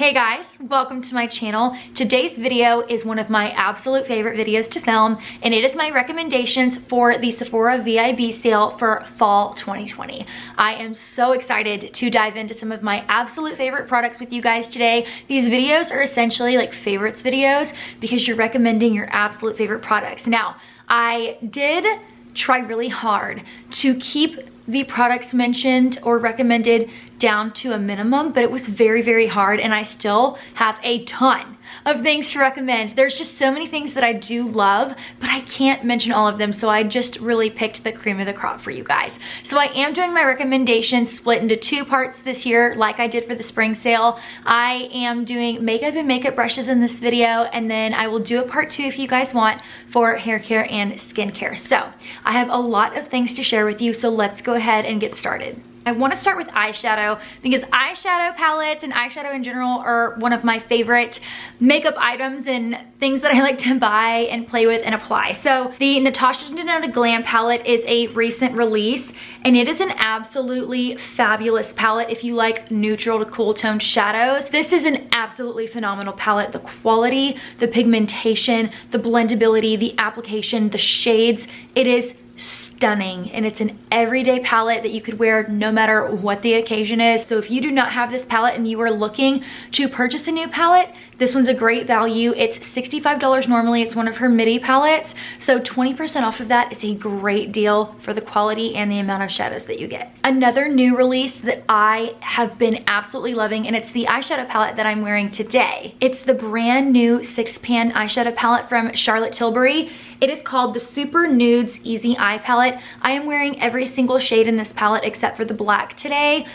Hey guys, welcome to my channel. Today's video is one of my absolute favorite videos to film, and it is my recommendations for the Sephora VIB sale for fall 2020. I am so excited to dive into some of my absolute favorite products with you guys today. These videos are essentially like favorites videos because you're recommending your absolute favorite products. Now, I did try really hard to keep the products mentioned or recommended down to a minimum, but it was very hard, and I still have a ton of things to recommend. There's just so many things that I do love, but I can't mention all of them, so I just really picked the cream of the crop for you guys. So I am doing my recommendations split into two parts this year, like I did for the spring sale. I am doing makeup and makeup brushes in this video, and then I will do a part 2 if you guys want for hair care and skincare. So I have a lot of things to share with you, so let's go ahead and get started. I want to start with eyeshadow because eyeshadow palettes and eyeshadow in general are one of my favorite makeup items and things that I like to buy and play with and apply. So the Natasha Denona Glam palette is a recent release, and it is an absolutely fabulous palette if you like neutral to cool toned shadows. This is an absolutely phenomenal palette. The quality, the pigmentation, the blendability, the application, the shades, it is stunning, and it's an everyday palette that you could wear no matter what the occasion is. So if you do not have this palette and you are looking to purchase a new palette, this one's a great value. It's $65 normally. It's one of her midi palettes, so 20% off of that is a great deal for the quality and the amount of shadows that you get. Another new release that I have been absolutely loving, and it's the eyeshadow palette that I'm wearing today. It's the brand new 6-pan eyeshadow palette from Charlotte Tilbury. It is called the Super Nudes Easy Eye Palette. I am wearing every single shade in this palette except for the black today.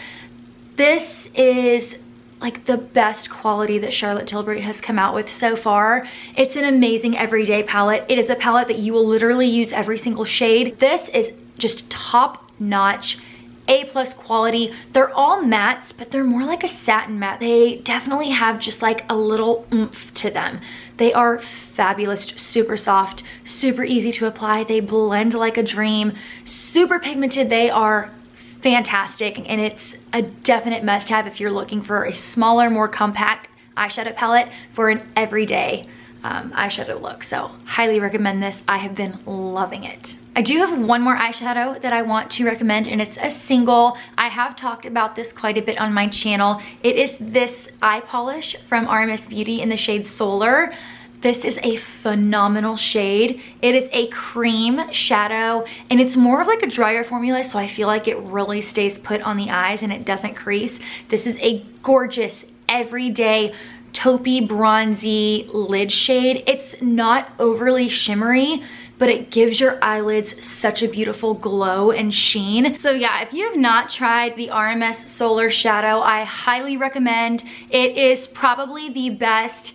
This is like the best quality that Charlotte Tilbury has come out with so far. It's an amazing everyday palette. It is a palette that you will literally use every single shade. This is just top-notch, A+ quality. They're all mattes, but they're more like a satin matte. They definitely have just like a little oomph to them. They are fabulous, super soft, super easy to apply. They blend like a dream, super pigmented. They are fantastic, and it's a definite must-have if you're looking for a smaller, more compact eyeshadow palette for an everyday eyeshadow look. So highly recommend this. I have been loving it. I do have one more eyeshadow that I want to recommend, and it's a single. I have talked about this quite a bit on my channel. It is this eye polish from RMS Beauty in the shade Solar. This is a phenomenal shade. It is a cream shadow, and it's more of like a drier formula, so I feel like it really stays put on the eyes and it doesn't crease. This is a gorgeous everyday taupey bronzy lid shade. It's not overly shimmery, but it gives your eyelids such a beautiful glow and sheen. So yeah, if you have not tried the RMS Solar Shadow, I highly recommend. It is probably the best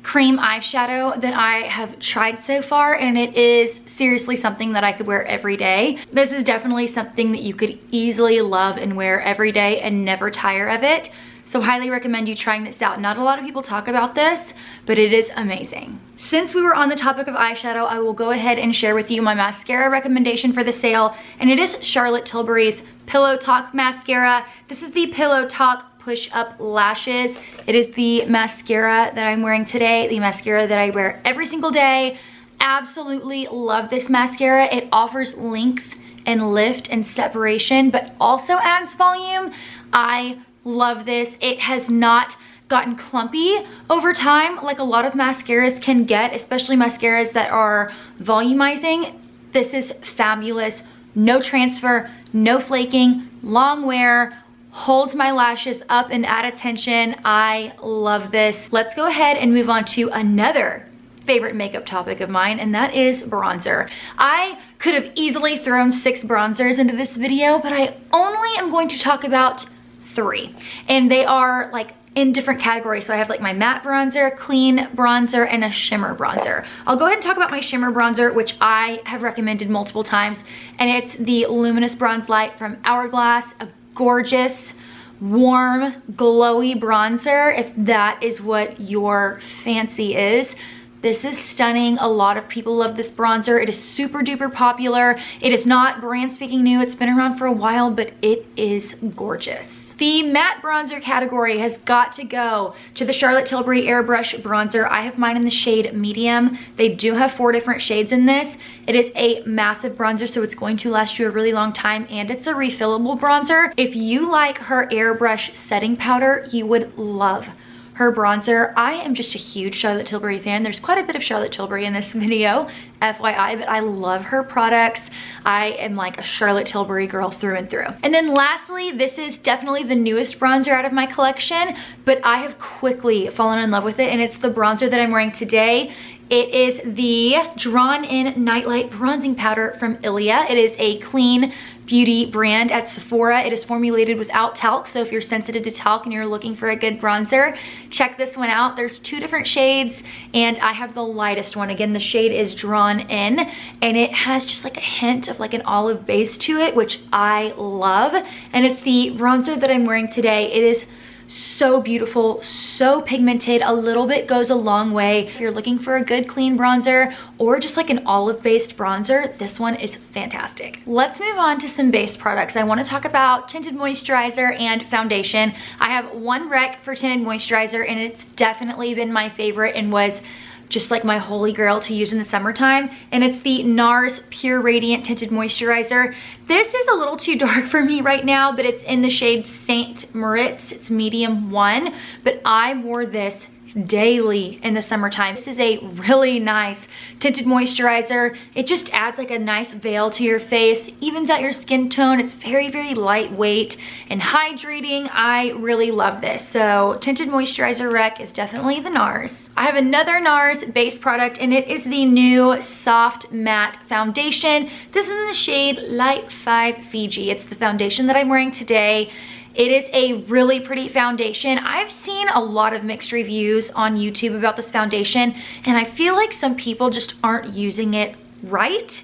cream eyeshadow that I have tried so far, and it is seriously something that I could wear every day. This is definitely something that you could easily love and wear every day and never tire of it. So highly recommend you trying this out. Not a lot of people talk about this, but it is amazing. Since we were on the topic of eyeshadow, I will go ahead and share with you my mascara recommendation for the sale, and it is Charlotte Tilbury's Pillow Talk mascara. This is the Pillow Talk Push Up Lashes. It is the mascara that I'm wearing today, the mascara that I wear every single day. Absolutely love this mascara. It offers length and lift and separation, but also adds volume. I love this. It has not gotten clumpy over time like a lot of mascaras can get, especially mascaras that are volumizing. This is fabulous. No transfer, no flaking, long wear, holds my lashes up and at attention. I love this. Let's go ahead and move on to another favorite makeup topic of mine, and that is bronzer. I could have easily thrown 6 bronzers into this video, but I only am going to talk about 3, and they are like in different categories. So I have like my matte bronzer, clean bronzer, and a shimmer bronzer. I'll go ahead and talk about my shimmer bronzer, which I have recommended multiple times, and it's the Luminous Bronze Light from Hourglass. A gorgeous, warm, glowy bronzer, if that is what your fancy is. This is stunning. A lot of people love this bronzer. It is super duper popular. It is not brand speaking new. It's been around for a while, but it is gorgeous. The matte bronzer category has got to go to the Charlotte Tilbury Airbrush Bronzer. I have mine in the shade medium. They do have 4 different shades in this. It is a massive bronzer, so it's going to last you a really long time, and it's a refillable bronzer. If you like her airbrush setting powder, you would love her bronzer. I am just a huge Charlotte Tilbury fan. There's quite a bit of Charlotte Tilbury in this video, FYI, but I love her products. I am like a Charlotte Tilbury girl through and through. And then lastly, this is definitely the newest bronzer out of my collection, but I have quickly fallen in love with it, and it's the bronzer that I'm wearing today. It is the Drawn In Nightlight Bronzing Powder from Ilia. It is a clean beauty brand at Sephora. It is formulated without talc, so if you're sensitive to talc and you're looking for a good bronzer, check this one out. There's 2 different shades, and I have the lightest one. Again, the shade is Drawn In, and it has just like a hint of like an olive base to it, which I love. And it's the bronzer that I'm wearing today. It is so beautiful, so pigmented. A little bit goes a long way. If you're looking for a good clean bronzer or just like an olive based bronzer, this one is fantastic. Let's move on to some base products. I want to talk about tinted moisturizer and foundation. I have one rec for tinted moisturizer, and it's definitely been my favorite and was just like my holy grail to use in the summertime, and it's the NARS Pure Radiant Tinted Moisturizer. This is a little too dark for me right now, but it's in the shade Saint Moritz. It's medium 1, but I wore this daily in the summertime. This is a really nice tinted moisturizer. It just adds like a nice veil to your face, evens out your skin tone. It's very, very lightweight and hydrating. I really love this. So tinted moisturizer rec is definitely the NARS. I have another NARS base product, and it is the new Soft Matte Foundation. This is in the shade Light 5 Fiji. It's the foundation that I'm wearing today. It is a really pretty foundation. I've seen a lot of mixed reviews on YouTube about this foundation, and I feel like some people just aren't using it right.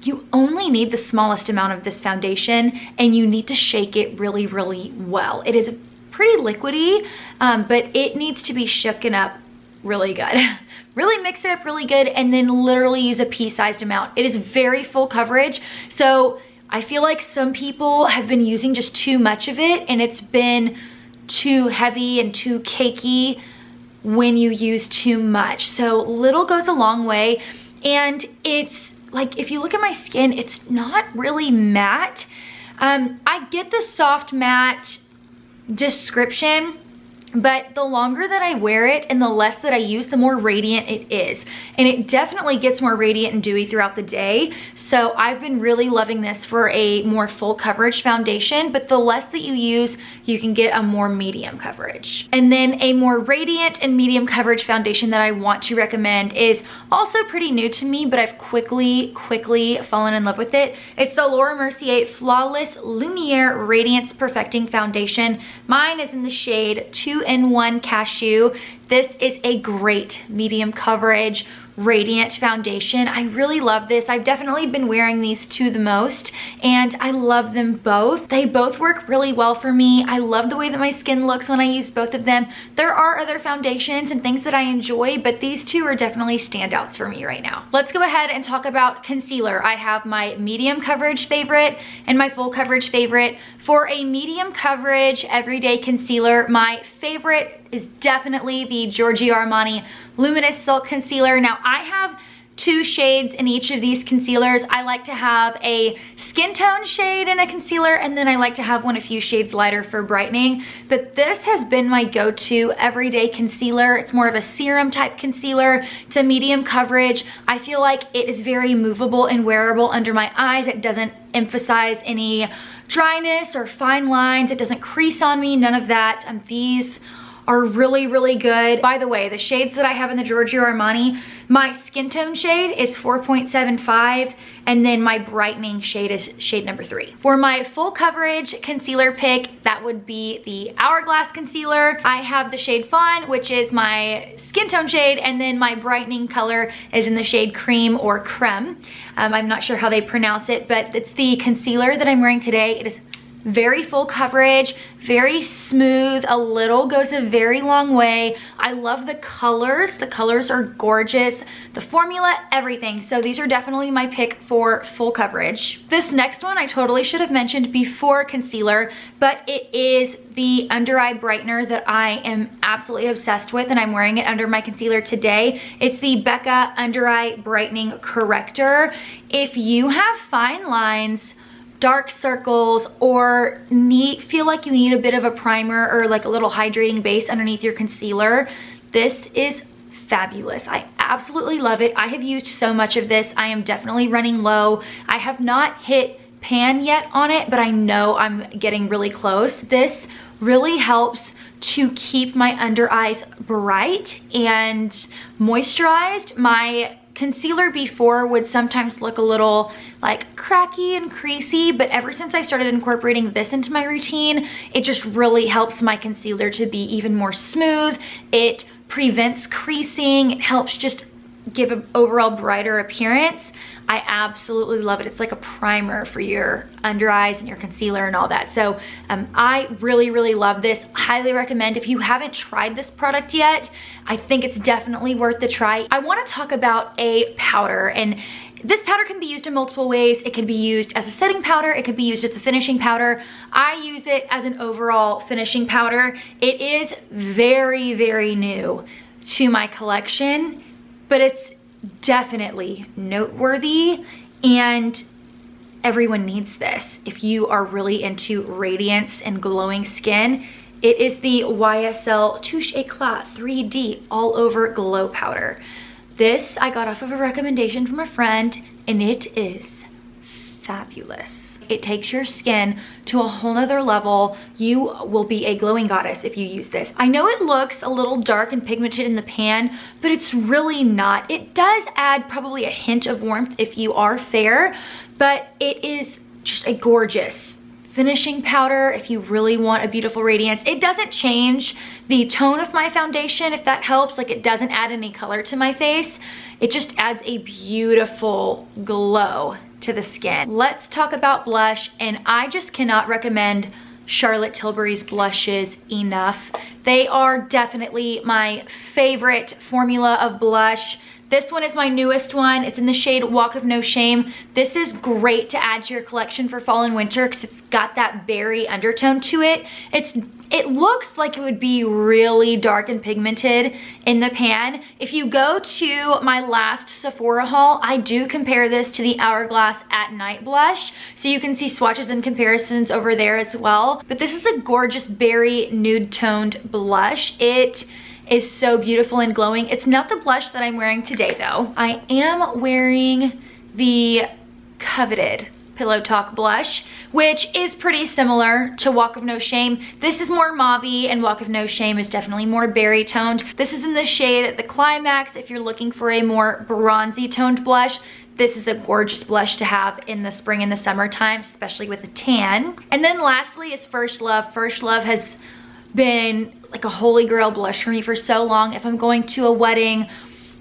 You only need the smallest amount of this foundation, and you need to shake it really, really well. It is pretty liquidy, but it needs to be shooken up really good. Really mix it up really good, and then literally use a pea-sized amount. It is very full coverage, so I feel like some people have been using just too much of it, and it's been too heavy and too cakey when you use too much. So little goes a long way, and it's like, if you look at my skin, it's not really matte. I get the soft matte description, but the longer that I wear it and the less that I use, the more radiant it is. And it definitely gets more radiant and dewy throughout the day. So I've been really loving this for a more full coverage foundation, but the less that you use, you can get a more medium coverage. And then a more radiant and medium coverage foundation that I want to recommend is also pretty new to me, but I've quickly fallen in love with it. It's the Laura Mercier Flawless Lumiere Radiance Perfecting Foundation. Mine is in the shade 2-in-1 Cashew. This is a great medium coverage radiant foundation. I really love this. I've definitely been wearing these 2 the most, and I love them both. They both work really well for me. I love the way that my skin looks when I use both of them. There are other foundations and things that I enjoy, but these 2 are definitely standouts for me right now. Let's go ahead and talk about concealer. I have my medium coverage favorite and my full coverage favorite. For a medium coverage everyday concealer, my favorite is definitely the Giorgio Armani Luminous Silk Concealer. Now, I have 2 shades in each of these concealers. I like to have a skin tone shade in a concealer, and then I like to have one a few shades lighter for brightening. But this has been my go-to everyday concealer. It's more of a serum type concealer. It's a medium coverage. I feel like it is very movable and wearable under my eyes. It doesn't emphasize any dryness or fine lines. It doesn't crease on me, none of that. These are really, really good. By the way, the shades that I have in the Giorgio Armani, my skin tone shade is 4.75, and then my brightening shade is shade number 3. For my full coverage concealer pick, that would be the Hourglass Concealer. I have the shade Fawn, which is my skin tone shade, and then my brightening color is in the shade Cream or Creme. I'm not sure how they pronounce it, but it's the concealer that I'm wearing today. It is Very full coverage, very smooth. A little goes a very long way. I love the colors. The colors are gorgeous. The formula, everything. So these are definitely my pick for full coverage. This next one I totally should have mentioned before concealer, but it is the under eye brightener that I am absolutely obsessed with, and I'm wearing it under my concealer today. It's the Becca Under Eye Brightening Corrector. If you have fine lines, dark circles, or feel like you need a bit of a primer or like a little hydrating base underneath your concealer, this is fabulous. I absolutely love it. I have used so much of this. I am definitely running low. I have not hit pan yet on it, but I know I'm getting really close. This really helps to keep my under eyes bright and moisturized. My concealer before would sometimes look a little like cracky and creasy, but ever since I started incorporating this into my routine, it just really helps my concealer to be even more smooth. It prevents creasing. It helps just give an overall brighter appearance. I absolutely love it. It's like a primer for your under eyes and your concealer and all that. So I really, really love this. Highly recommend. If you haven't tried this product yet, I think it's definitely worth the try. I want to talk about a powder, and this powder can be used in multiple ways. It can be used as a setting powder. It could be used as a finishing powder. I use it as an overall finishing powder. It is very, very new to my collection, but it's definitely noteworthy, and everyone needs this. If you are really into radiance and glowing skin, it is the YSL Touche Eclat 3D All Over Glow Powder. This I got off of a recommendation from a friend, and it is fabulous. It takes your skin to a whole nother level. You will be a glowing goddess if you use this. I know it looks a little dark and pigmented in the pan, but it's really not. It does add probably a hint of warmth if you are fair, but it is just a gorgeous finishing powder if you really want a beautiful radiance. It doesn't change the tone of my foundation, if that helps. Like, it doesn't add any color to my face. It just adds a beautiful glow to the skin. Let's talk about blush, and I just cannot recommend Charlotte Tilbury's blushes enough. They are definitely my favorite formula of blush. This one is my newest one. It's in the shade Walk of No Shame. This is great to add to your collection for fall and winter because it's got that berry undertone to it. It looks like it would be really dark and pigmented in the pan. If you go to my last Sephora haul, I do compare this to the Hourglass at Night blush, so you can see swatches and comparisons over there as well. But this is a gorgeous berry nude toned blush. It is so beautiful and glowing. It's not the blush that I'm wearing today though. I am wearing the coveted Pillow Talk blush, which is pretty similar to Walk of No Shame. This is more mauve-y, and Walk of No Shame is definitely more berry toned. This is in the shade The Climax. If you're looking for a more bronzy toned blush, this is a gorgeous blush to have in the spring and the summertime, especially with a tan. And then lastly is First Love. First Love has been like a holy grail blush for me for so long. If I'm going to a wedding,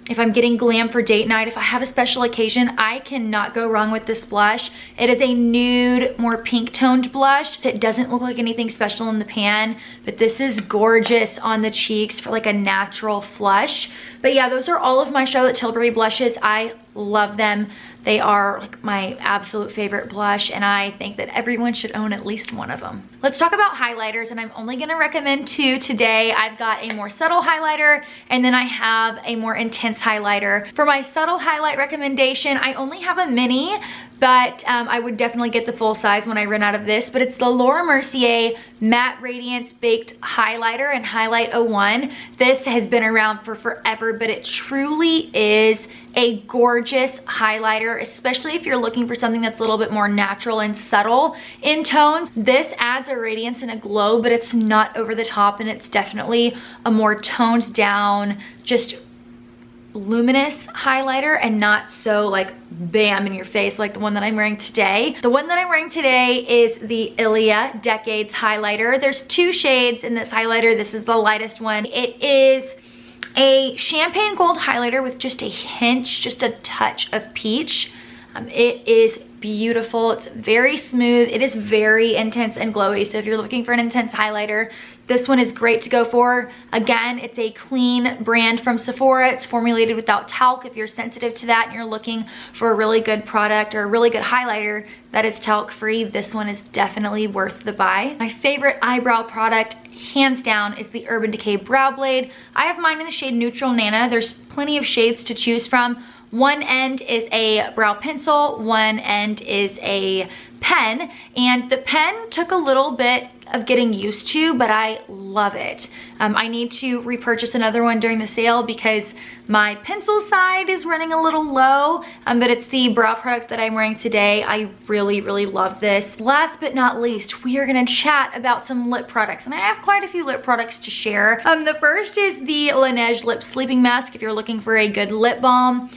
if I'm getting glam for date night, if I have a special occasion, I cannot go wrong with this blush. It is a nude, more pink toned blush. It doesn't look like anything special in the pan, but this is gorgeous on the cheeks for like a natural flush. But yeah, those are all of my Charlotte Tilbury blushes. I love them. They are like my absolute favorite blush, and I think that everyone should own at least one of them. Let's talk about highlighters, and I'm only gonna recommend two today. I've got a more subtle highlighter, and then I have a more intense highlighter. For my subtle highlight recommendation, I only have a mini, but I would definitely get the full size when I run out of this, but it's the Laura Mercier Matte Radiance Baked Highlighter in Highlight 01. This has been around for forever, but it truly is a gorgeous highlighter, especially if you're looking for something that's a little bit more natural and subtle in tones. This adds a radiance and a glow, but it's not over the top, and it's definitely a more toned down, just luminous highlighter, and not so like bam in your face like the one that I'm wearing today. The one that I'm wearing today is the Ilia Decades highlighter. There's two shades in this highlighter. This is the lightest one. It is a champagne gold highlighter with just a hint, just a touch of peach. It is beautiful. It's very smooth. It is very intense and glowy. So if you're looking for an intense highlighter, this one is great to go for. Again, it's a clean brand from Sephora. It's formulated without talc. If you're sensitive to that and you're looking for a really good product or a really good highlighter that is talc free, this one is definitely worth the buy. My favorite eyebrow product, hands down, is the Urban Decay Brow Blade. I have mine in the shade Neutral Nana. There's plenty of shades to choose from. One end is a brow pencil, one end is a pen, and the pen took a little bit of getting used to, but I love it. I need to repurchase another one during the sale because my pencil side is running a little low, but it's the brow product that I'm wearing today. I really, really love this. Last but not least, we are gonna chat about some lip products, and I have quite a few lip products to share. The first is the Laneige Lip Sleeping Mask if you're looking for a good lip balm.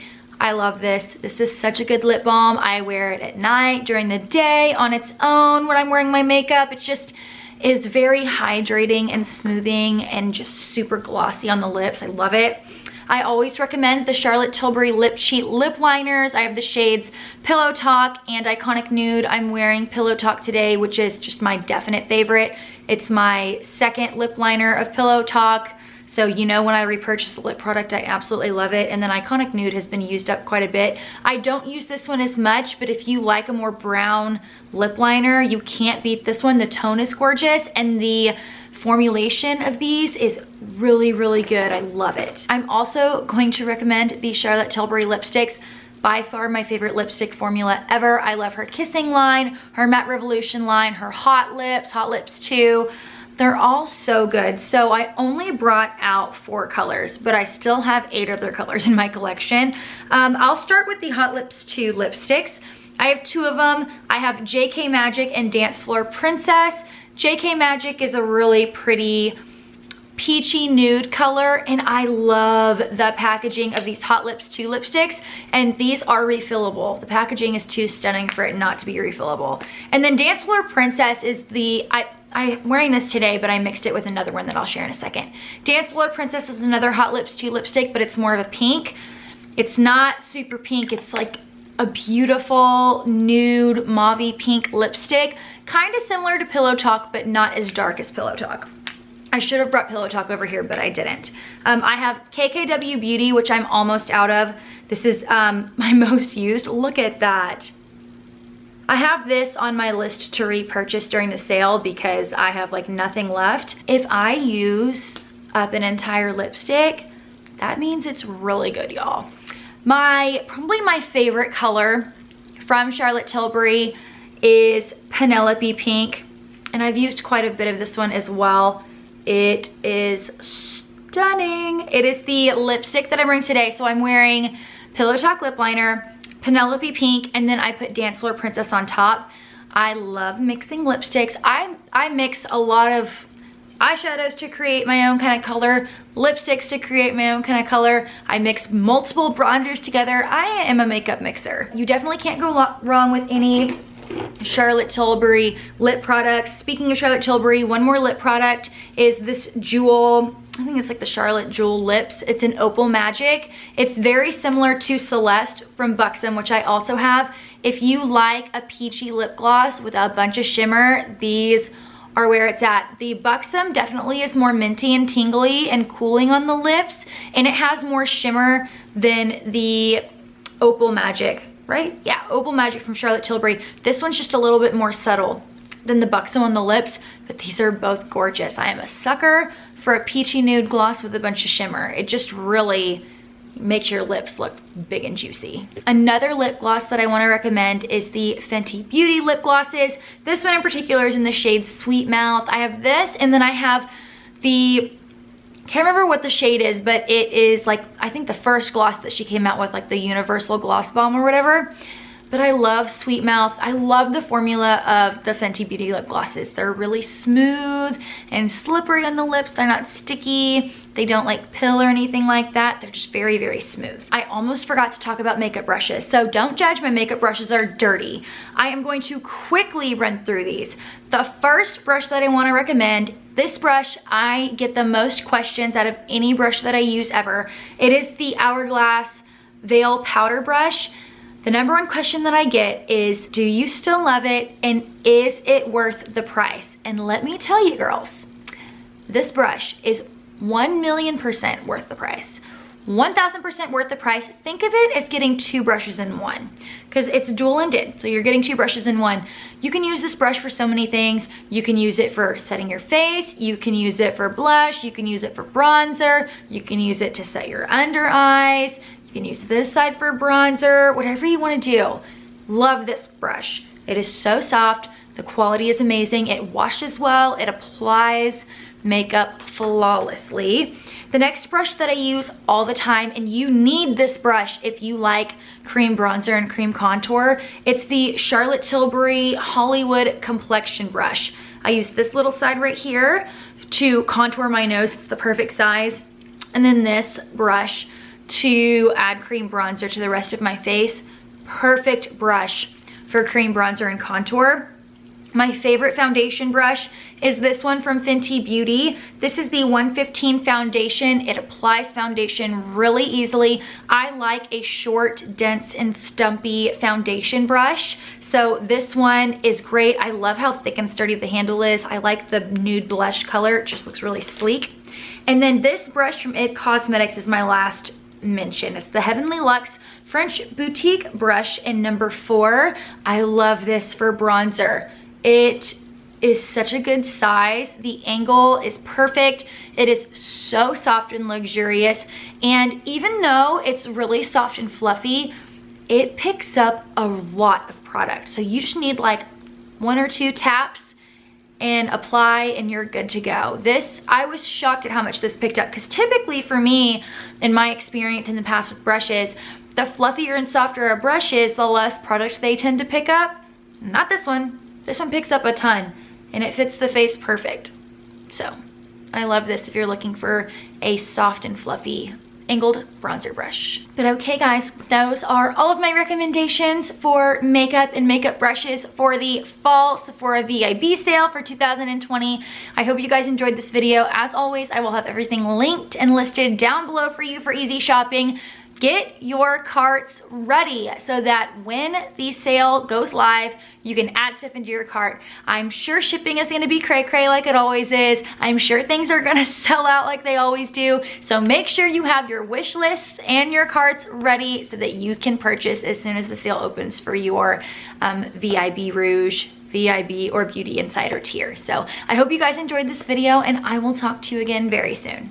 I love this. This is such a good lip balm. I wear it at night, during the day, on its own when I'm wearing my makeup. It just is very hydrating and smoothing and just super glossy on the lips. I love it. I always recommend the Charlotte Tilbury Lip Cheat Lip Liners. I have the shades Pillow Talk and Iconic Nude. I'm wearing Pillow Talk today, which is just my definite favorite. It's my second lip liner of Pillow Talk. So you know when I repurchase the lip product, I absolutely love it. And then Iconic Nude has been used up quite a bit. I don't use this one as much, but if you like a more brown lip liner, you can't beat this one. The tone is gorgeous and the formulation of these is really, really good. I love it. I'm also going to recommend the Charlotte Tilbury lipsticks. By far my favorite lipstick formula ever. I love her Kissing line, her Matte Revolution line, her Hot Lips 2. They're all so good. So I only brought out 4 colors, but I still have 8 other colors in my collection. I'll start with the Hot Lips 2 lipsticks. I have 2 of them. I have JK Magic and Dance Floor Princess. JK Magic is a really pretty peachy nude color, and I love the packaging of these Hot Lips 2 lipsticks, and these are refillable. The packaging is too stunning for it not to be refillable. And then Dance Floor Princess is the, I'm wearing this today, but I mixed it with another one that I'll share in a second. Dance Floor Princess is another Hot Lips 2 lipstick, but it's more of a pink. It's not super pink, it's like a beautiful nude mauve pink lipstick, kind of similar to Pillow Talk, but not as dark as Pillow Talk. I should have brought Pillow Talk over here, but I didn't. I have KKW Beauty, which I'm almost out of. This is my most used. Look at that. I have this on my list to repurchase during the sale because I have like nothing left. If I use up an entire lipstick, that means it's really good, y'all. Probably my favorite color from Charlotte Tilbury is Penelope Pink, and I've used quite a bit of this one as well. It is stunning. It is the lipstick that I'm wearing today. So I'm wearing Pillow Talk lip liner, Penelope Pink, and then I put Dance Floor Princess on top. I love mixing lipsticks. I mix a lot of eyeshadows to create my own kind of color, lipsticks to create my own kind of color. I mix multiple bronzers together. I am a makeup mixer. You definitely can't go wrong with any Charlotte Tilbury lip products. Speaking of Charlotte Tilbury, one more lip product is this Jewel, I think it's like the Charlotte Jewel Lips. It's an Opal Magic. It's very similar to Celeste from Buxom, which I also have. If you like a peachy lip gloss with a bunch of shimmer, these are where it's at. The Buxom definitely is more minty and tingly and cooling on the lips, and it has more shimmer than the Opal Magic. Right? Yeah, Opal Magic from Charlotte Tilbury. This one's just a little bit more subtle than the Buxom on the lips, but these are both gorgeous. I am a sucker for a peachy nude gloss with a bunch of shimmer. It just really makes your lips look big and juicy. Another lip gloss that I want to recommend is the Fenty Beauty lip glosses. This one in particular is in the shade Sweet Mouth. I have this, and then I have the, can't remember what the shade is, but it is like, I think the first gloss that she came out with, like the Universal Gloss Bomb or whatever. But I love Sweet Mouth. I love the formula of the Fenty Beauty lip glosses. They're really smooth and slippery on the lips. They're not sticky. They don't like pill or anything like that. They're just very, very smooth. I almost forgot to talk about makeup brushes. So don't judge, my makeup brushes are dirty. I am going to quickly run through these. The first brush that I want to recommend, this brush, I get the most questions out of any brush that I use ever. It is the Hourglass Veil Powder Brush. The number one question that I get is, do you still love it and is it worth the price? And let me tell you girls, this brush is 1,000,000% worth the price. 1,000% worth the price. Think of it as getting 2 brushes in one because it's dual-ended. So you're getting 2 brushes in one. You can use this brush for so many things. You can use it for setting your face. You can use it for blush. You can use it for bronzer. You can use it to set your under eyes. You can use this side for bronzer, whatever you want to do. Love this brush. It is so soft. The quality is amazing. It washes well. It applies makeup flawlessly. The next brush that I use all the time, and you need this brush if you like cream bronzer and cream contour, it's the Charlotte Tilbury Hollywood Complexion Brush. I use this little side right here to contour my nose. It's the perfect size. And then this brush to add cream bronzer to the rest of my face. Perfect brush for cream bronzer and contour. My favorite foundation brush is this one from Fenty Beauty. This is the 115 foundation. It applies foundation really easily. I like a short, dense, and stumpy foundation brush. So this one is great. I love how thick and sturdy the handle is. I like the nude blush color. It just looks really sleek. And then this brush from IT Cosmetics is my last mention. It's the Heavenly Luxe French Boutique brush in number 4. I love this for bronzer. It is such a good size. The angle is perfect. It is so soft and luxurious. And even though it's really soft and fluffy, it picks up a lot of product. So you just need like 1 or 2 taps and apply and you're good to go. This, I was shocked at how much this picked up because typically for me, in my experience in the past with brushes, the fluffier and softer a brush is, the less product they tend to pick up. Not this one. This one picks up a ton and it fits the face perfect. So I love this if you're looking for a soft and fluffy angled bronzer brush. But okay guys, those are all of my recommendations for makeup and makeup brushes for the fall Sephora VIB sale for 2020. I hope you guys enjoyed this video. As always, I will have everything linked and listed down below for you for easy shopping. Get your carts ready so that when the sale goes live, you can add stuff into your cart. I'm sure shipping is gonna be cray-cray like it always is. I'm sure things are gonna sell out like they always do. So make sure you have your wish lists and your carts ready so that you can purchase as soon as the sale opens for your VIB Rouge, VIB, or Beauty Insider tier. So I hope you guys enjoyed this video and I will talk to you again very soon.